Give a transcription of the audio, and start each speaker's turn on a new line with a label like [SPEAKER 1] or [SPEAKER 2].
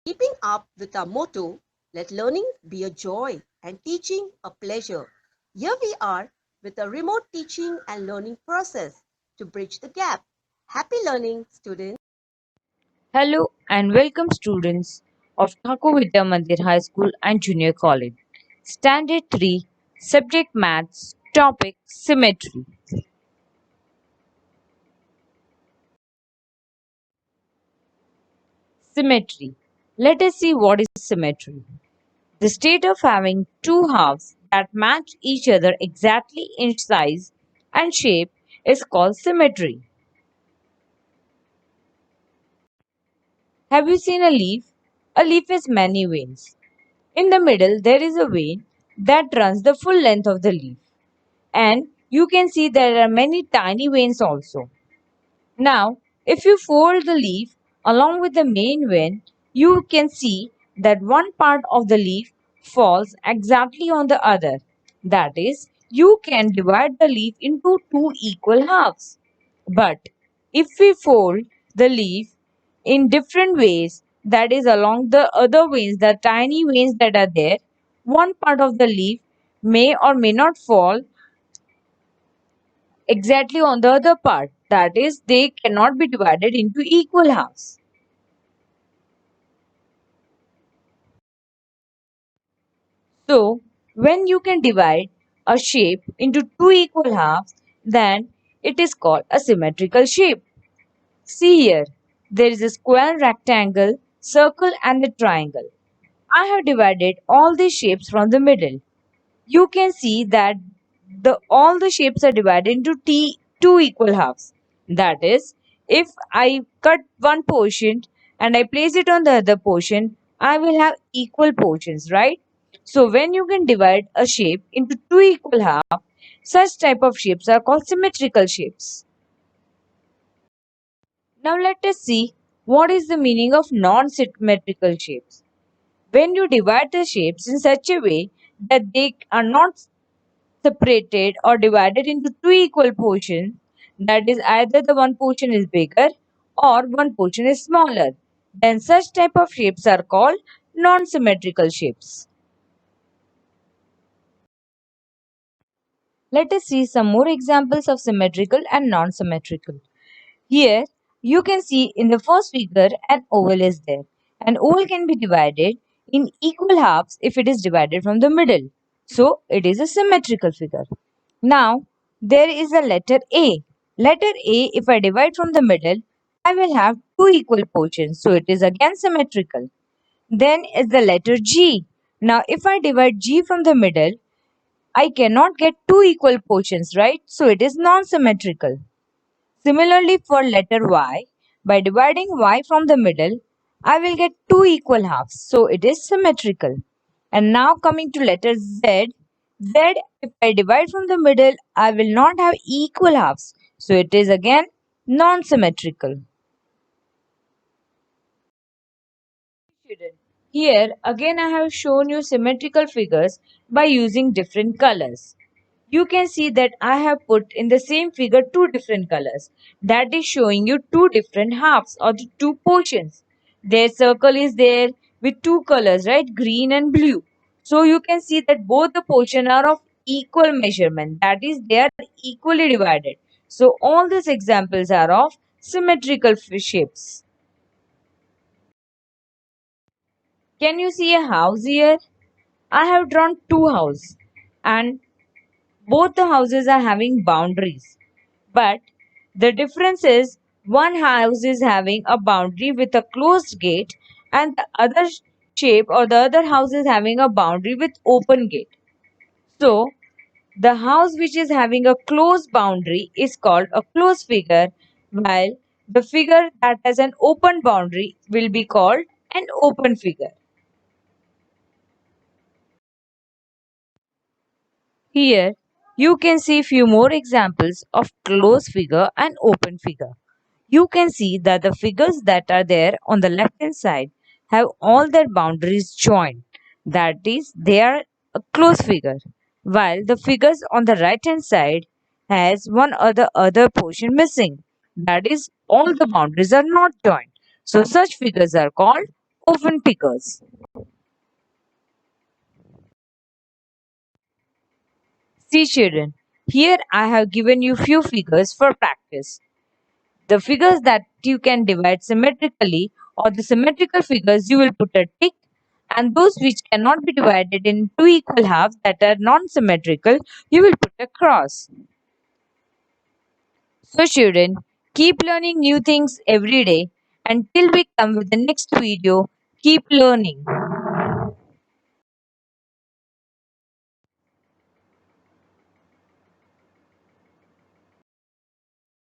[SPEAKER 1] Keeping up with our motto, let learning be a joy and teaching a pleasure. Here we are with a remote teaching and learning process to bridge the gap. Happy learning, students.
[SPEAKER 2] Hello and welcome students of Thakur Vidya Mandir High School and Junior College. Standard 3, Subject Maths, Topic Symmetry. Symmetry. Let us see what is symmetry. The state of having two halves that match each other exactly in size and shape is called symmetry. Have you seen a leaf? A leaf has many veins. In the middle, there is a vein that runs the full length of the leaf. And you can see there are many tiny veins also. Now, if you fold the leaf along with the main vein, you can see that one part of the leaf falls exactly on the other. That is, you can divide the leaf into two equal halves. But if we fold the leaf in different ways, that is along the other veins, the tiny veins that are there, one part of the leaf may or may not fall exactly on the other part. That is, they cannot be divided into equal halves. So, when you can divide a shape into two equal halves, then it is called a symmetrical shape. See here, there is a square, rectangle, circle, and a triangle. I have divided all these shapes from the middle. You can see that all the shapes are divided into two equal halves. That is, if I cut one portion and I place it on the other portion, I will have equal portions, right? So when you can divide a shape into two equal halves, such type of shapes are called symmetrical shapes. Now let us see what is the meaning of non-symmetrical shapes. When you divide the shapes in such a way that they are not separated or divided into two equal portions, that is either the one portion is bigger or one portion is smaller, then such type of shapes are called non-symmetrical shapes. Let us see some more examples of symmetrical and non-symmetrical. Here you can see in the first figure an oval is there. An oval can be divided in equal halves if it is divided from the middle. So it is a symmetrical figure. Now there is a letter A. Letter A, if I divide from the middle, I will have two equal portions. So it is again symmetrical. Then is the letter G. Now if I divide G from the middle, I cannot get two equal portions, right? So it is non-symmetrical. Similarly, for letter Y, by dividing Y from the middle, I will get two equal halves. So it is symmetrical. And now coming to letter Z, Z, if I divide from the middle, I will not have equal halves. So it is again non-symmetrical. Here again I have shown you symmetrical figures by using different colors. You can see that I have put in the same figure two different colors. That is showing you two different halves or the two portions. Their circle is there with two colors, right? Green and blue. So you can see that both the portion are of equal measurement. That is, they are equally divided. So all these examples are of symmetrical shapes. Can you see a house here? I have drawn two houses and both the houses are having boundaries. But the difference is one house is having a boundary with a closed gate and the other shape or the other house is having a boundary with open gate. So the house which is having a closed boundary is called a closed figure, while the figure that has an open boundary will be called an open figure. Here you can see few more examples of closed figure and open figure. You can see that the figures that are there on the left hand side have all their boundaries joined. That is, they are a closed figure. While the figures on the right hand side has one other portion missing. That is, all the boundaries are not joined. So such figures are called often figures. See children, here I have given you few figures for practice. The figures that you can divide symmetrically or the symmetrical figures you will put a tick, and those which cannot be divided in two equal halves that are non-symmetrical you will put a cross. So children, keep learning new things every day. Until we come with the next video, keep learning.